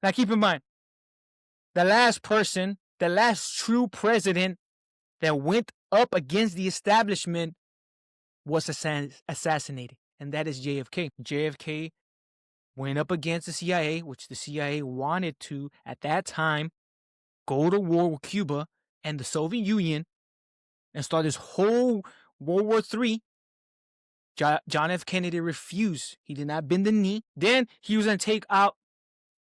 Now keep in mind, the last true president that went up against the establishment was assassinated, and that is JFK. JFK went up against the CIA, which the CIA wanted to, at that time, go to war with Cuba and the Soviet Union and start this whole World War III. John F. Kennedy refused. He did not bend the knee. Then he was going to take out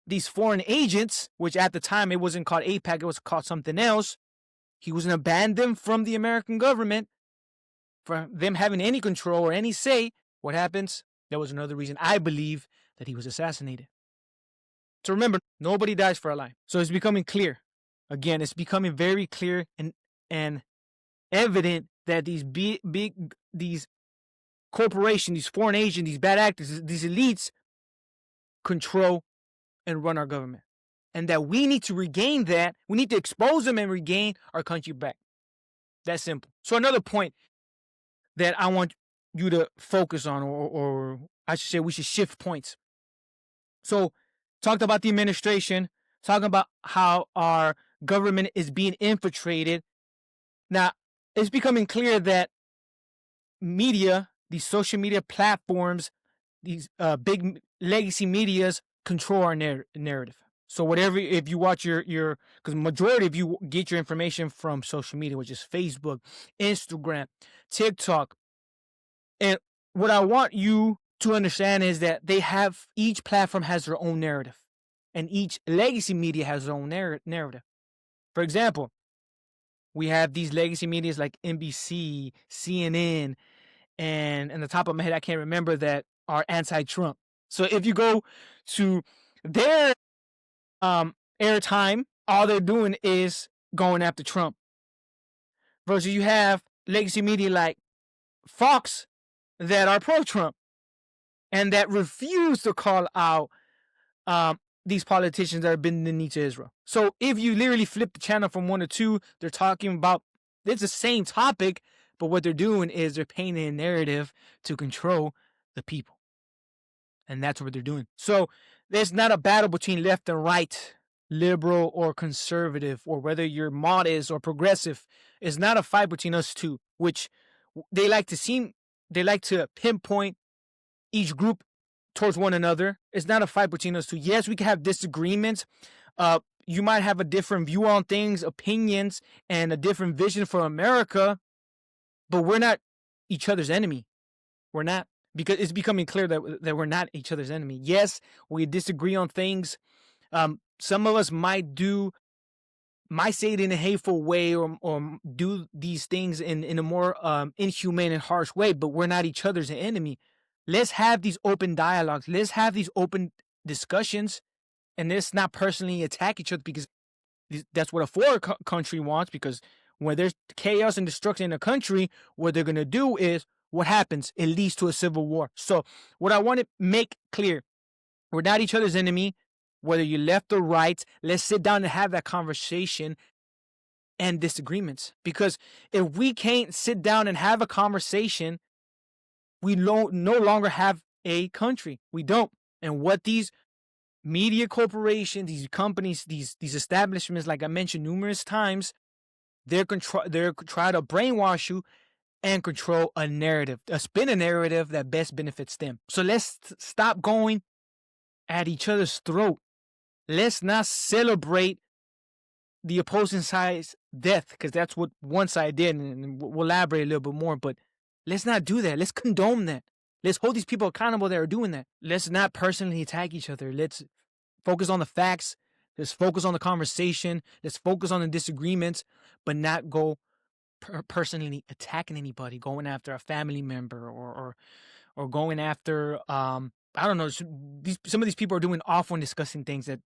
these foreign agents, which at the time it wasn't called AIPAC, it was called something else. He was going to ban them from the American government, for them having any control or any say. What happens? That was another reason I believe that he was assassinated. So remember, nobody dies for a lie. So it's becoming clear. Again, it's becoming very clear and evident that these corporations, these foreign agents, these bad actors, these elites control and run our government. And that we need to regain that. We need to expose them and regain our country back. That's simple. So another point that I want you to focus on, or I should say we should shift points. So talked about the administration, talking about how our government is being infiltrated. Now, it's becoming clear that media, these social media platforms, these big legacy medias control our narrative. So whatever, if you watch because majority of you get your information from social media, which is Facebook, Instagram, TikTok. And what I want you to understand is that each platform has their own narrative, and each legacy media has their own narrative. For example, we have these legacy medias like NBC, CNN, and on the top of my head, I can't remember, that are anti-Trump. So if you go to their airtime, all they're doing is going after Trump. Versus you have legacy media like Fox that are pro-Trump and that refuse to call out these politicians that have been the knee to Israel. So if you literally flip the channel from 1 to 2, they're talking about, it's the same topic, but what they're doing is they're painting a narrative to control the people. And that's what they're doing. So there's not a battle between left and right, liberal or conservative, or whether you're modest or progressive. It's not a fight between us two, which they like to pinpoint each group towards one another. It's not a fight between us two. Yes, we can have disagreements. You might have a different view on things, opinions, and a different vision for America, but we're not each other's enemy. We're not. Because it's becoming clear that we're not each other's enemy. Yes, we disagree on things. Some of us might say it in a hateful way, or do these things in a more inhumane and harsh way, but we're not each other's enemy. Let's have these open dialogues. Let's have these open discussions, and let's not personally attack each other, because that's what a foreign country wants. Because when there's chaos and destruction in a country, what they're going to do is, what happens? It leads to a civil war. So what I want to make clear, we're not each other's enemy, whether you're left or right. Let's sit down and have that conversation and disagreements. Because if we can't sit down and have a conversation, we no longer have a country. We don't. And what these media corporations, these companies, these establishments, like I mentioned numerous times, they're trying to brainwash you and control a narrative, spin a narrative that best benefits them. So let's stop going at each other's throat. Let's not celebrate the opposing side's death, because that's what one side did, and we'll elaborate a little bit more, but let's not do that. Let's condone that. Let's hold these people accountable that are doing that. Let's not personally attack each other. Let's focus on the facts. Let's focus on the conversation. Let's focus on the disagreements, but not go personally attacking anybody, going after a family member, or going after I don't know. Some of these people are doing awful and disgusting things that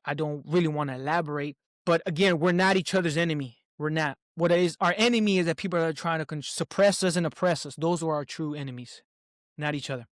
I don't really want to elaborate. But again, we're not each other's enemy. We're not. What is our enemy is that people are trying to suppress us and oppress us. Those are our true enemies, not each other.